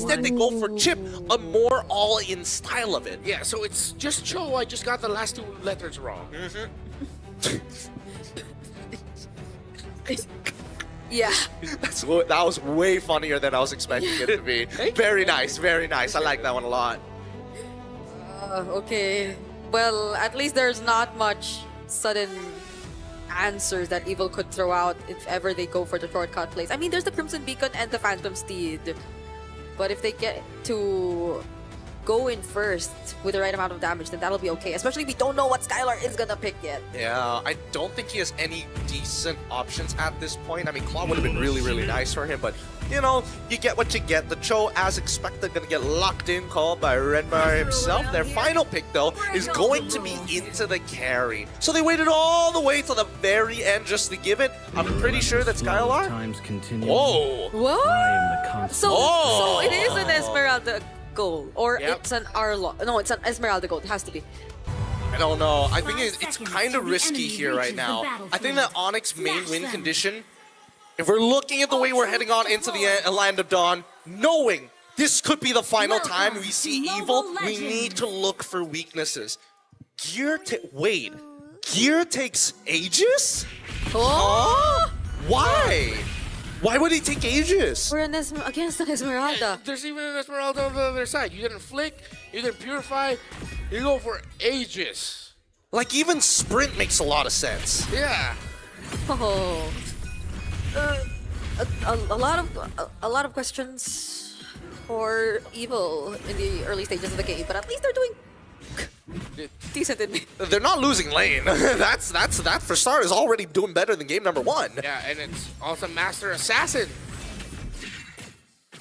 instead they go for Chip, a more all-in style of it. Yeah, so it's just Cho. I just got the last two letters wrong. Yeah. That was way funnier than I was expecting it to be. Very nice, very nice. I like that one a lot. Okay. Well, at least there's not much sudden answers that Evil could throw out if ever they go for the shortcut plays. I mean, there's the Crimson Beacon and the Phantom Steed. But if they get to go in first with the right amount of damage, then that'll be okay. Especially if we don't know what Skylar is gonna pick yet. Yeah, I don't think he has any decent options at this point. I mean, Claw would have been really, really nice for him, but you know, you get what you get. The Cho, as expected, gonna get locked in, called by Renmar himself. Their final pick, though, is going to be into the carry. So they waited all the way to the very end just to give it. I'm pretty sure that Skylar... Times continue. Whoa! What? I am the constant. So it is an Esmeralda gold, or Yep. it's an Arlo. No, it's an Esmeralda gold. It has to be. I don't know. I think it's kind of risky here right now. I think that Onyx main win condition, if we're looking at the way we're heading on into the Land of Dawn, knowing this could be the final time we see Evil, we need to look for weaknesses. Wait, Gear takes Aegis? Oh! Why? Why would he take Aegis? We're against an Esmeralda. There's even an Esmeralda on the other side. You didn't flick, you didn't purify, you go for Aegis. Like, even Sprint makes a lot of sense. Yeah. Oh. A lot of questions for Evil in the early stages of the game, but at least they're doing decent in me. They're not losing lane. that for start is already doing better than game number 1. Yeah, and it's also Master Assassin.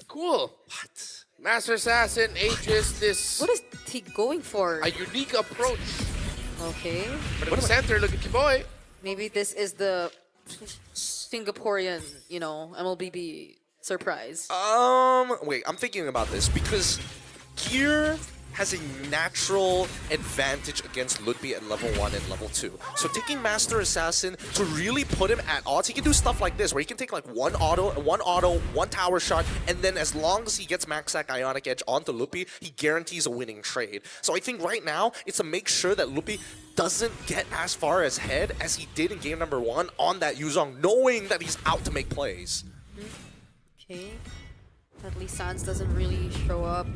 Cool. What? Master Assassin, Aegis, this What is he going for? a unique approach. Okay. But in the center, look at your boy. Maybe this is the Singaporean, you know, MLBB surprise. Wait, I'm thinking about this because Gear has a natural advantage against Ludwig at level 1 and level 2. So taking Master Assassin to really put him at odds, he can do stuff like this, where he can take like one auto, one tower shot, and then as long as he gets Max Sack Ionic Edge onto Lupi, he guarantees a winning trade. So I think right now, it's to make sure that Lupi doesn't get as far as head as he did in game number 1 on that Yuzong, knowing that he's out to make plays. Okay. At least Sans doesn't really show up.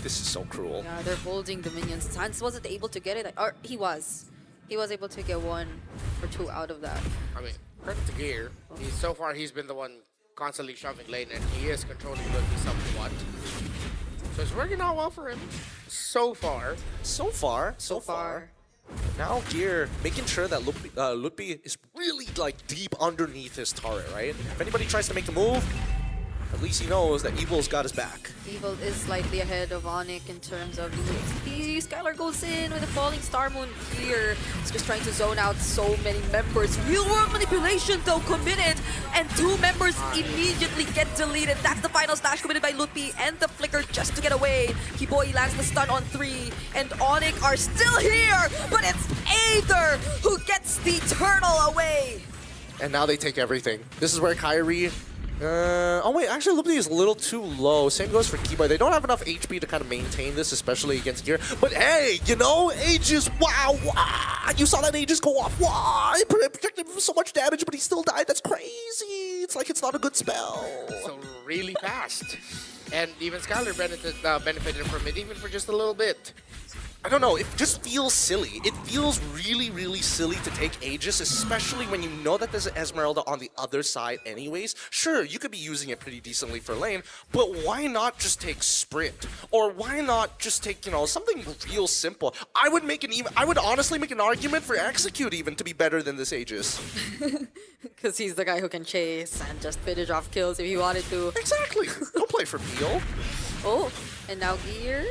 This is so cruel. Yeah, they're holding the minions. Sans wasn't able to get it, or he was. He was able to get 1 or 2 out of that. I mean, credit to Gear. So far, he's been the one constantly shoving lane, and he is controlling Ludwig somewhat. So it's working out well for him. So far. So far. Now Gear making sure that Ludwig is really like deep underneath his turret, right? If anybody tries to make a move, at least he knows that Evil's got his back. Evil is slightly ahead of Onic in terms of the Skylar goes in with a falling Star Moon here. He's just trying to zone out so many members. Real world manipulation though committed, and 2 members immediately get deleted. That's the final slash committed by Ludwig and the flicker just to get away. Kiboy lands the stun on 3, and Onic are still here, but it's Aether who gets the turtle away. And now they take everything. This is where Kyrie... oh wait, actually Ludwig is a little too low. Same goes for Kiboy. They don't have enough HP to kind of maintain this, especially against Gear. But hey, you know, Aegis, wow, you saw that Aegis go off. Wow, it protected him from so much damage, but he still died. That's crazy. It's like it's not a good spell. So really fast. And even Skylar benefited from it, even for just a little bit. I don't know, it just feels silly. It feels really, really silly to take Aegis, especially when you know that there's an Esmeralda on the other side anyways. Sure, you could be using it pretty decently for lane, but why not just take Sprint? Or why not just take, you know, something real simple? I would honestly make an argument for Execute even to be better than this Aegis. Because he's the guy who can chase and just finish off kills if he wanted to. Exactly. Don't play for Peel. Oh, and now Gear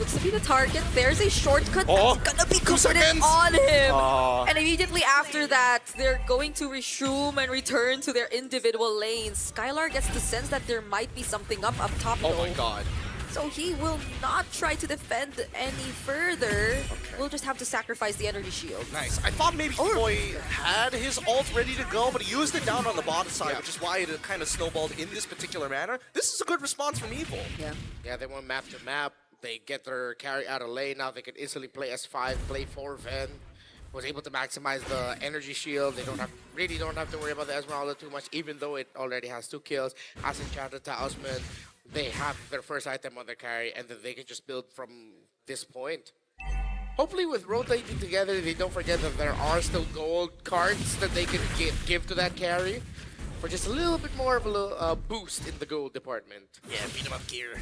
looks to be the target. There's a shortcut Oh, that's gonna be 2 committed seconds. on him. And immediately after that, they're going to resume and return to their individual lanes. Skylar gets the sense that there might be something up top Oh though. my god. So he will not try to defend any further. We'll just have to sacrifice the energy shield. Nice. I thought maybe Boy had his ult ready to go, but he used it down on the bottom side, which is why it kind of snowballed in this particular manner. This is a good response from Evil. Yeah, they went map to map. They get their carry out of lane. Now they can instantly play S5, play 4 Ven. Was able to maximize the energy shield. They really don't have to worry about the Esmeralda too much, even though it already has 2 kills. Has enchanted Talisman. They have their first item on their carry, and then they can just build from this point. Hopefully with rotating together, they don't forget that there are still gold cards that they can give to that carry for just a little bit more of a boost in the gold department. Yeah, beat him up, Gear.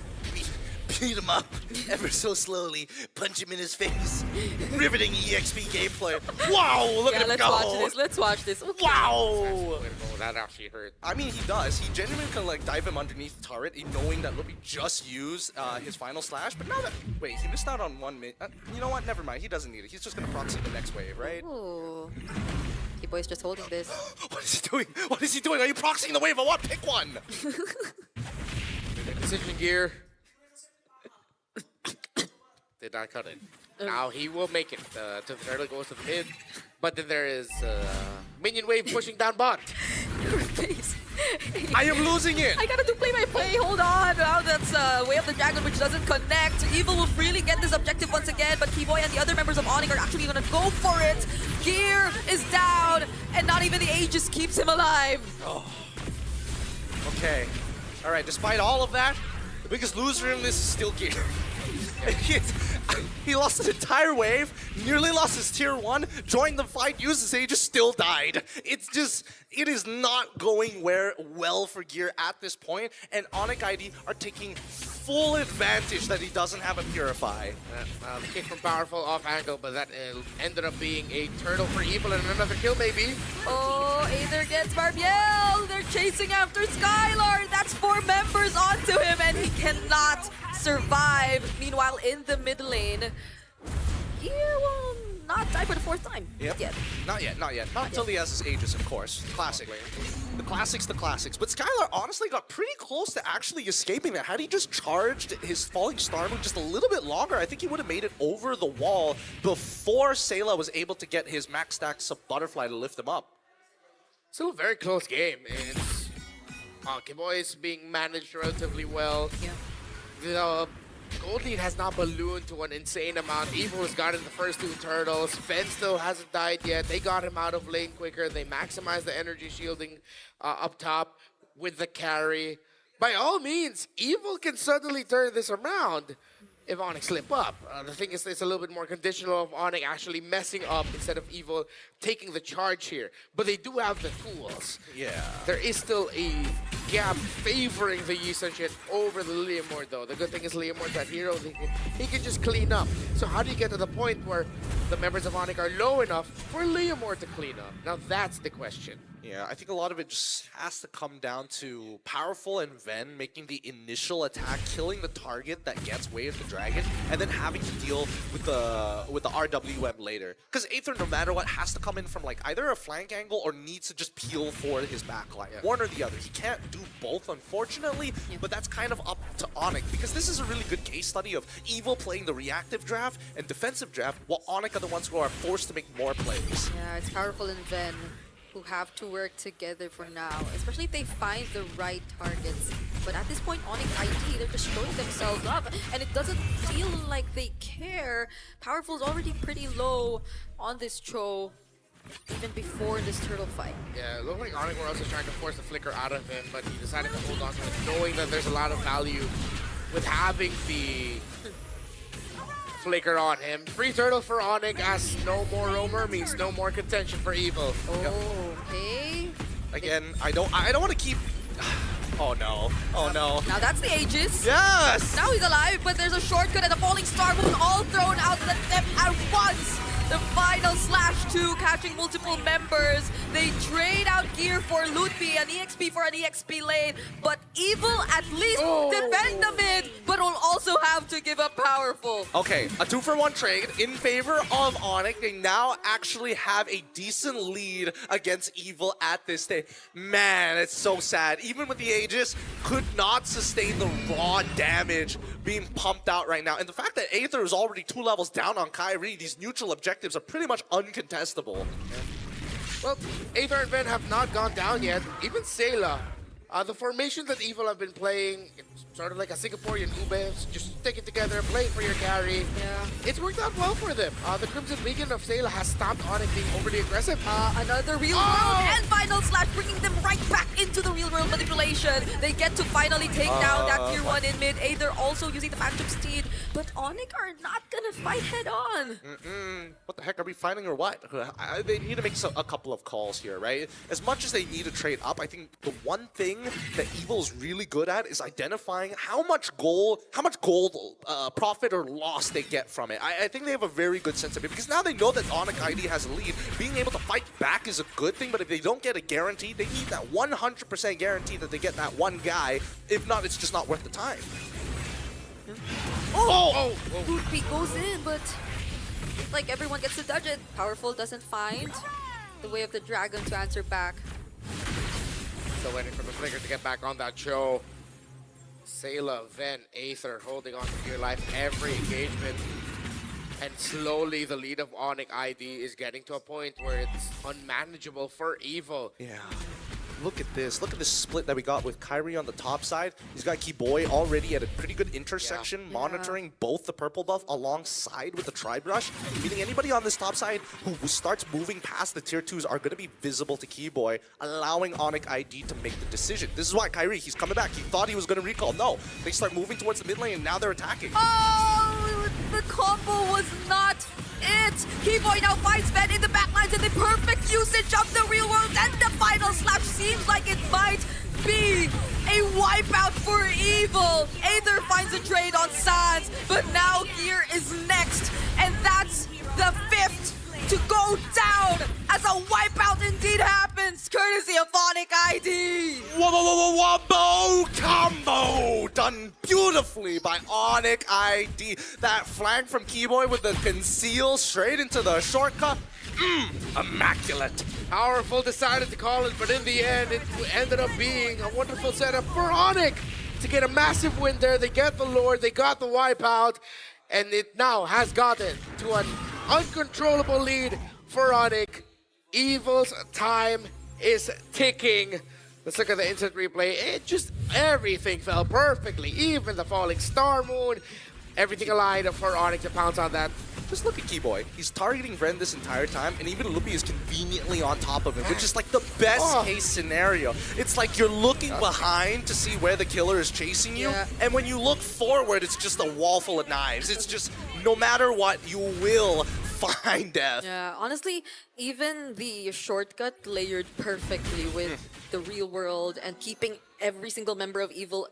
Beat him up ever so slowly. Punch him in his face. Riveting EXP gameplay. Wow, look at him go. Let's watch this. Okay. Wow. That actually hurt. I mean, he does. He genuinely can like dive him underneath the turret, knowing that Lupi just used his final slash. But now that wait, he missed out on 1 minute. You know what? Never mind. He doesn't need it. He's just gonna proxy the next wave, right? Ooh. Boy's just holding this. What is he doing? What is he doing? Are you proxying the wave? I want pick one. Decision Gear. Did not cut it. Now he will make it to the turtle, goes to the mid. But then there is minion wave pushing down bot. Your face. I am losing it. I gotta do play-by-play. Hold on. Now that's Way of the Dragon, which doesn't connect. Evil will freely get this objective once again, but Keyboy and the other members of Onic are actually gonna go for it. Gear is down, and not even the Aegis keeps him alive. Oh. Okay. All right. Despite all of that, the biggest loser in this is still Gear. He lost an entire wave, nearly lost his tier 1, joined the fight, used his Aegis, still died. It's just, it is not going well for Gear at this point, and Onic ID are taking full advantage that he doesn't have a Purify. The kick from Powerful off angle, but that ended up being a turtle for Evil and another kill maybe. Oh, Aether gets Barbiel. They're chasing after Skylar. That's 4 members onto him, and he cannot survive. Meanwhile, in the mid lane, Gear will not die for the 4th time. Yep. Yet. Not yet. Not until he has his Aegis, of course. Classic. The classics. But Skylar honestly got pretty close to actually escaping that. Had he just charged his Falling Star move just a little bit longer, I think he would have made it over the wall before Sayla was able to get his max stacks of Butterfly to lift him up. Still a very close game. It's Keyboy is being managed relatively well. Yeah. The gold lead has not ballooned to an insane amount. Evil has gotten the first 2 turtles. Fen still hasn't died yet. They got him out of lane quicker. They maximized the energy shielding up top with the carry. By all means, Evil can suddenly turn this around if Onic slip up. The thing is, it's a little bit more conditional of Onic actually messing up instead of Evil taking the charge here. But they do have the tools. Yeah. There is still a gap favoring the Yi Sun-Shin over the Leomord, though. The good thing is Leomord's that hero. He can just clean up. So how do you get to the point where the members of Onic are low enough for Leomord to clean up? Now that's the question. Yeah, I think a lot of it just has to come down to Powerful and Ven making the initial attack, killing the target that gets Way of the Dragon, and then having to deal with the RWM later. Because Aether, no matter what, has to come in from like either a flank angle or needs to just peel for his backline. Yeah. One or the other. He can't do both, unfortunately, but that's kind of up to Onic, because this is a really good case study of Evil playing the reactive draft and defensive draft, while Onic are the ones who are forced to make more plays. Yeah, it's Powerful and Ven who have to work together for now, especially if they find the right targets. But at this point, Onic ID, they're just showing themselves up, and it doesn't feel like they care. Powerful's already pretty low on this Cho, even before this turtle fight. Yeah, it looked like Onic were also trying to force the flicker out of him, but he decided to hold on to it, knowing that there's a lot of value with having the flicker on him. Free turtle for Onic, as no more roamer means no more contention for Evil. Oh, okay. Again, I don't want to keep... Oh no. Oh no. Now that's the Aegis. Yes! Now he's alive, but there's a shortcut and a falling star moon all thrown out at them at once. The final /2 catching multiple members. They trade out gear for Ludwig, an EXP for an EXP lane, but Evil at least defend the mid, but will also have to give up power. powerful. Okay, a 2-for-1 trade in favor of Onic. They now actually have a decent lead against Evil at this stage. Man, it's so sad. Even with the Aegis, could not sustain the raw damage being pumped out right now. And the fact that Aether is already 2 levels down on Kyrie, these neutral objectives are pretty much uncontestable. Well, Aether and Ven have not gone down yet. Even Sayla. The formation that Evil have been playing, it's sort of like a Singaporean ube, just stick it together, play for your carry. Yeah. It's worked out well for them. The Crimson Legion of Sayla has stopped Onic being overly aggressive. Another real world and final slash, bringing them right back into the real world manipulation. They get to finally take down that tier 1 in mid. Aether also using the Phantom Steed, but Onic are not gonna fight head on. What the heck, are we fighting or what? They need to make a couple of calls here, right? As much as they need to trade up, I think the one thing that Evil's really good at is identifying how much gold profit or loss they get from it. I think they have a very good sense of it, because now they know that Onic ID has a lead. Being able to fight back is a good thing, but if they don't get a guarantee, they need that 100% guarantee that they get that one guy. If not, it's just not worth the time. Boot beat goes in, but it's like everyone gets to dodge it. Powerful doesn't find the way of the dragon to answer back. Still waiting for the flicker to get back on that show. Sayla, Ven, Aether holding on to your life every engagement. And slowly the lead of Onic ID is getting to a point where it's unmanageable for Evil. Yeah. Look at this. Look at this split that we got with Kyrie on the top side. He's got Keyboy already at a pretty good intersection, monitoring both the purple buff alongside with the Tribe Rush. Meaning anybody on this top side who starts moving past the tier 2s are going to be visible to Keyboy, allowing Onic ID to make the decision. This is why Kyrie, he's coming back. He thought he was going to recall. No, they start moving towards the mid lane and now they're attacking. Oh, the combo was not it. Keyboy now finds Ven in the backlines, and the perfect usage of the real world, and the final slash seems like it might be a wipeout for Evil. Aether finds a trade on Sans, but now Gear is next, and that's the 5th to go down as a wipeout indeed happens, courtesy of Onic ID. Wombo combo done beautifully by Onic ID. That flank from Keyboy with the conceal straight into the shortcut. Immaculate. Powerful decided to call it, but in the end, it ended up being a wonderful setup for Onic to get a massive win there. They get the Lord, they got the wipeout, and it now has gotten to an uncontrollable lead for Onic. Evil's time is ticking. Let's look at the instant replay. It just, everything fell perfectly. Even the falling star moon, everything aligned for Onic to pounce on that. Just look at Keyboy. He's targeting Ren this entire time, and even Lupi is conveniently on top of him, which is like the best case scenario. It's like you're looking behind to see where the killer is chasing you, and when you look forward, it's just a wall full of knives. It's just, no matter what, you will find death. Yeah, honestly, even the shortcut layered perfectly with the real world and keeping every single member of Evil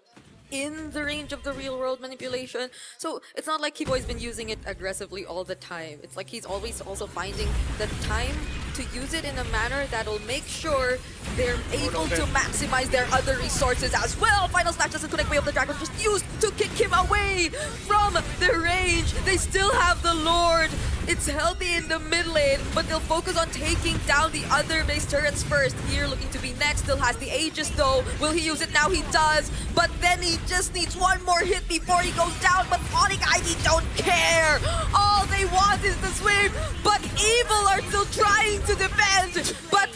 in the range of the real world manipulation. So it's not like Keyboy's been using it aggressively all the time. It's like he's always also finding the time to use it in a manner that'll make sure they're able to maximize their other resources as well. Final Slash doesn't connect way of the dragon, just used to kick him away from the range. They still have the Lord. It's healthy in the mid lane, but they'll focus on taking down the other base turrets first. Here looking to be next, still has the Aegis though. Will he use it now? He does, but then he just needs one more hit before he goes down, but Onic ID don't care. All they want is the sweep, but Evil are still trying to defend, but